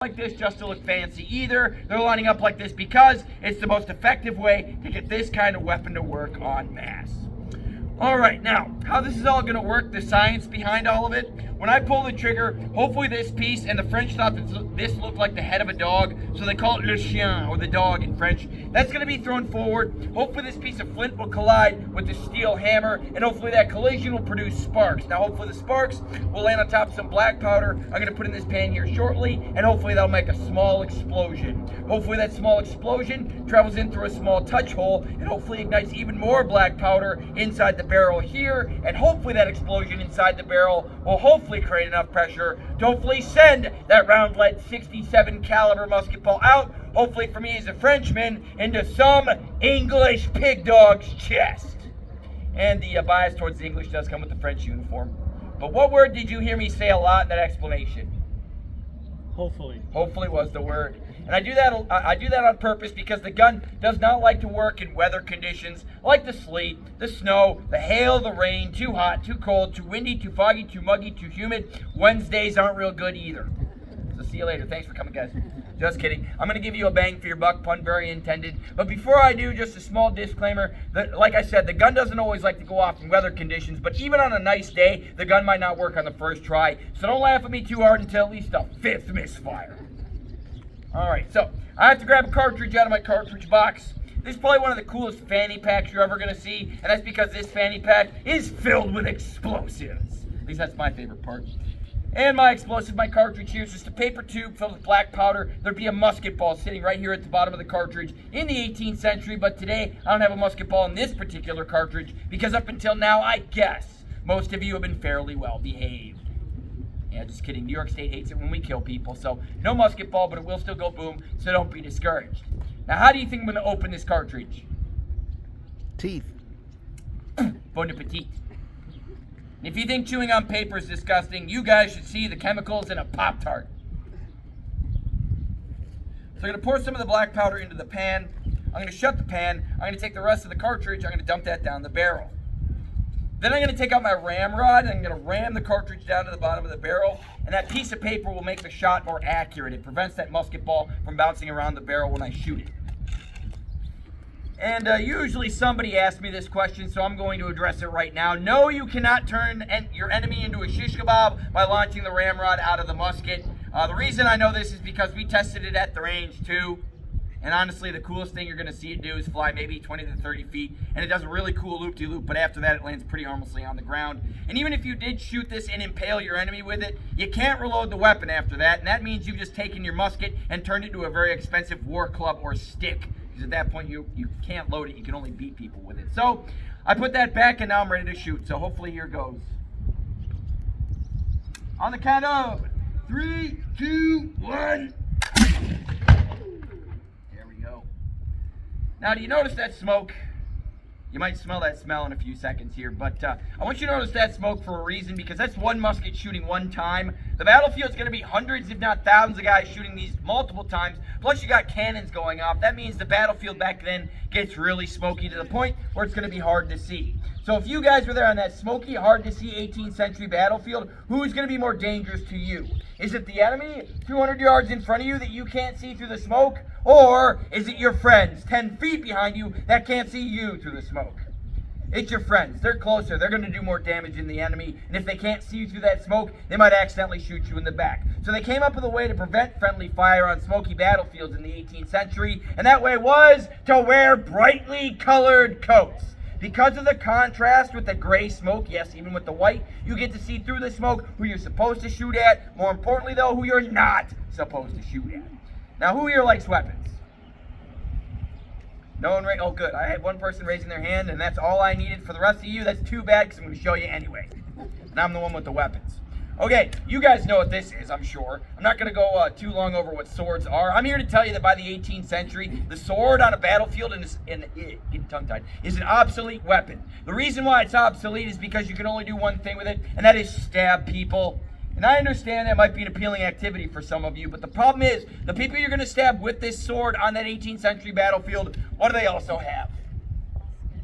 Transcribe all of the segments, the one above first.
like this just to look fancy either. They're lining up like this because it's the most effective way to get this kind of weapon to work en masse. Alright, now, how this is all going to work, the science behind all of it. When I pull the trigger, hopefully this piece, and the French thought that this looked like the head of a dog, so they call it le chien, or the dog in French. That's going to be thrown forward. Hopefully this piece of flint will collide with the steel hammer, and hopefully that collision will produce sparks. Now hopefully the sparks will land on top of some black powder I'm going to put in this pan here shortly, and hopefully that'll make a small explosion. Hopefully that small explosion travels in through a small touch hole, and hopefully ignites even more black powder inside the barrel here, and hopefully that explosion inside the barrel will hopefully create enough pressure to hopefully send that round lead 67 caliber musket ball out, hopefully for me as a Frenchman, into some English pig dog's chest. And the bias towards the English does come with the French uniform. But what word did you hear me say a lot in that explanation? Hopefully. Hopefully was the word. And I do that on purpose because the gun does not like to work in weather conditions like the sleet, the snow, the hail, the rain, too hot, too cold, too windy, too foggy, too muggy, too humid. Wednesdays aren't real good either. So see you later. Thanks for coming, guys. Just kidding. I'm going to give you a bang for your buck, pun very intended. But before I do, just a small disclaimer that, like I said, the gun doesn't always like to go off in weather conditions, but even on a nice day, the gun might not work on the first try. So don't laugh at me too hard until at least a fifth misfire. Alright, so I have to grab a cartridge out of my cartridge box. This is probably one of the coolest fanny packs you're ever going to see, and that's because this fanny pack is filled with explosives. At least that's my favorite part. And my explosive, my cartridge here is just a paper tube filled with black powder. There'd be a musket ball sitting right here at the bottom of the cartridge in the 18th century, but today I don't have a musket ball in this particular cartridge because up until now, I guess, most of you have been fairly well behaved. Yeah, just kidding. New York State hates it when we kill people, so no musket ball, but it will still go boom, so don't be discouraged. Now, how do you think I'm going to open this cartridge? Teeth. Bon appetit. And if you think chewing on paper is disgusting, you guys should see the chemicals in a Pop-Tart. So I'm going to pour some of the black powder into the pan. I'm going to shut the pan. I'm going to take the rest of the cartridge. I'm going to dump that down the barrel. Then I'm going to take out my ramrod and I'm going to ram the cartridge down to the bottom of the barrel, and that piece of paper will make the shot more accurate. It prevents that musket ball from bouncing around the barrel when I shoot it. And usually somebody asks me this question, so I'm going to address it right now. No, you cannot turn your enemy into a shish kebab by launching the ramrod out of the musket. The reason I know this is because we tested it at the range too. And honestly, the coolest thing you're going to see it do is fly maybe 20 to 30 feet. And it does a really cool loop-de-loop, but after that it lands pretty harmlessly on the ground. And even if you did shoot this and impale your enemy with it, you can't reload the weapon after that. And that means you've just taken your musket and turned it into a very expensive war club or stick. Because at that point you can't load it, you can only beat people with it. So I put that back and now I'm ready to shoot. So hopefully here goes. On the count of 3, 2, 1. Now, do you notice that smoke? You might smell that smell in a few seconds here, but I want you to notice that smoke for a reason, because that's one musket shooting one time. The battlefield's going to be hundreds, if not thousands, of guys shooting these multiple times. Plus, you got cannons going off. That means the battlefield back then gets really smoky to the point where it's going to be hard to see. So if you guys were there on that smoky, hard-to-see 18th century battlefield, who's going to be more dangerous to you? Is it the enemy 200 yards in front of you that you can't see through the smoke? Or is it your friends 10 feet behind you that can't see you through the smoke? It's your friends. They're closer. They're going to do more damage than the enemy. And if they can't see you through that smoke, they might accidentally shoot you in the back. So they came up with a way to prevent friendly fire on smoky battlefields in the 18th century. And that way was to wear brightly colored coats. Because of the contrast with the gray smoke, yes, even with the white, you get to see through the smoke who you're supposed to shoot at. More importantly, though, who you're not supposed to shoot at. Now, who here likes weapons? No one, oh good, I had one person raising their hand, and that's all I needed. For the rest of you, that's too bad, because I'm going to show you anyway. And I'm the one with the weapons. Okay, you guys know what this is, I'm sure. I'm not going to go too long over what swords are. I'm here to tell you that by the 18th century, the sword on a battlefield is an obsolete weapon. The reason why it's obsolete is because you can only do one thing with it, and that is stab people. And I understand that might be an appealing activity for some of you, but the problem is, the people you're going to stab with this sword on that 18th century battlefield, what do they also have?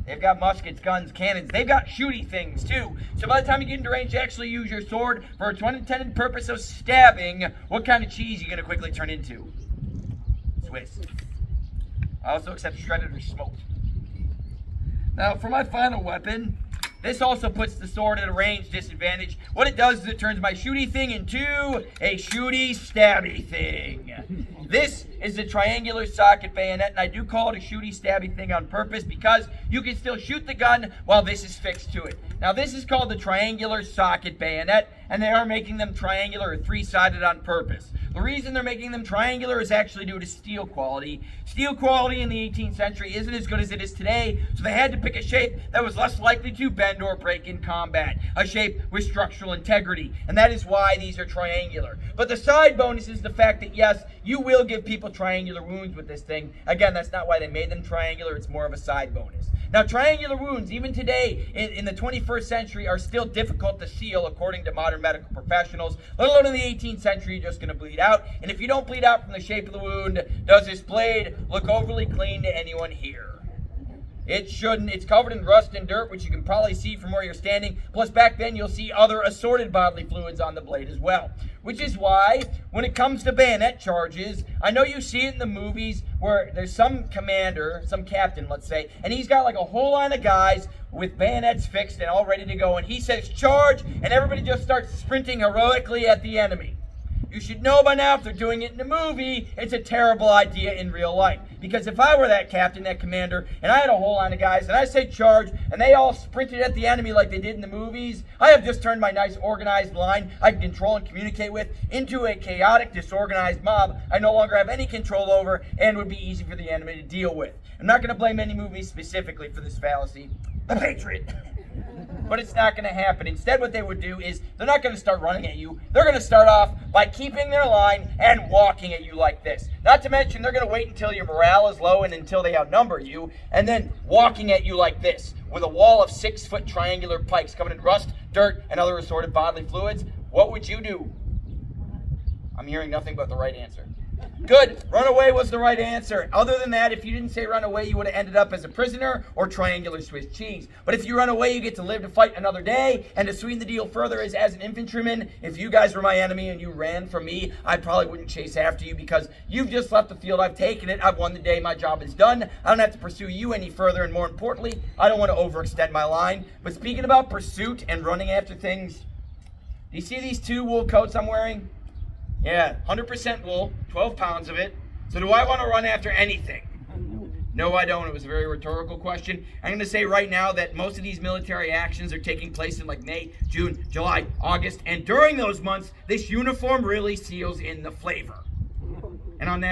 They've got muskets, guns, cannons. They've got shooty things too. So by the time you get into range to actually use your sword for its intended purpose of stabbing, what kind of cheese are you going to quickly turn into? Swiss. I also accept shredded or smoked. Now for my final weapon, this also puts the sword at a range disadvantage. What it does is it turns my shooty thing into a shooty stabby thing. This is the triangular socket bayonet, and I do call it a shooty stabby thing on purpose because you can still shoot the gun while this is fixed to it. Now this is called the triangular socket bayonet, and they are making them triangular or three-sided on purpose. The reason they're making them triangular is actually due to steel quality. Steel quality in the 18th century isn't as good as it is today, so they had to pick a shape that was less likely to bend or break in combat, a shape with structural integrity, and that is why these are triangular. But the side bonus is the fact that yes, you will give people triangular wounds with this thing. Again, that's not why they made them triangular, it's more of a side bonus. Now, triangular wounds, even today in the 21st century, are still difficult to seal according to modern medical professionals. Let alone in the 18th century, you're just going to bleed out. And if you don't bleed out from the shape of the wound, does this blade look overly clean to anyone here? It shouldn't. It's covered in rust and dirt, which you can probably see from where you're standing. Plus, back then, you'll see other assorted bodily fluids on the blade as well. Which is why, when it comes to bayonet charges, I know you see it in the movies where there's some commander, some captain, let's say, and he's got like a whole line of guys with bayonets fixed and all ready to go, and he says, charge, and everybody just starts sprinting heroically at the enemy. You should know by now if they're doing it in a movie, it's a terrible idea in real life. Because if I were that captain, that commander, and I had a whole line of guys, and I said charge, and they all sprinted at the enemy like they did in the movies, I have just turned my nice organized line I can control and communicate with into a chaotic, disorganized mob I no longer have any control over and would be easy for the enemy to deal with. I'm not going to blame any movies specifically for this fallacy. The Patriot. But it's not going to happen. Instead, what they would do is they're not going to start running at you. They're going to start off by keeping their line and walking at you like this. Not to mention, they're going to wait until your morale is low and until they outnumber you, and then walking at you like this with a wall of 6-foot triangular pikes covered in rust, dirt, and other assorted bodily fluids. What would you do? I'm hearing nothing but the right answer. Good. Run away was the right answer. Other than that, if you didn't say run away, you would have ended up as a prisoner or triangular Swiss cheese. But if you run away, you get to live to fight another day. And to sweeten the deal further is, as an infantryman, if you guys were my enemy and you ran from me, I probably wouldn't chase after you because you've just left the field. I've taken it. I've won the day. My job is done. I don't have to pursue you any further. And more importantly, I don't want to overextend my line. But speaking about pursuit and running after things, do you see these 2 wool coats I'm wearing? Yeah, 100% wool, 12 pounds of it. So do I want to run after anything? No, I don't. It was a very rhetorical question. I'm going to say right now that most of these military actions are taking place in like May, June, July, August, and during those months, this uniform really seals in the flavor.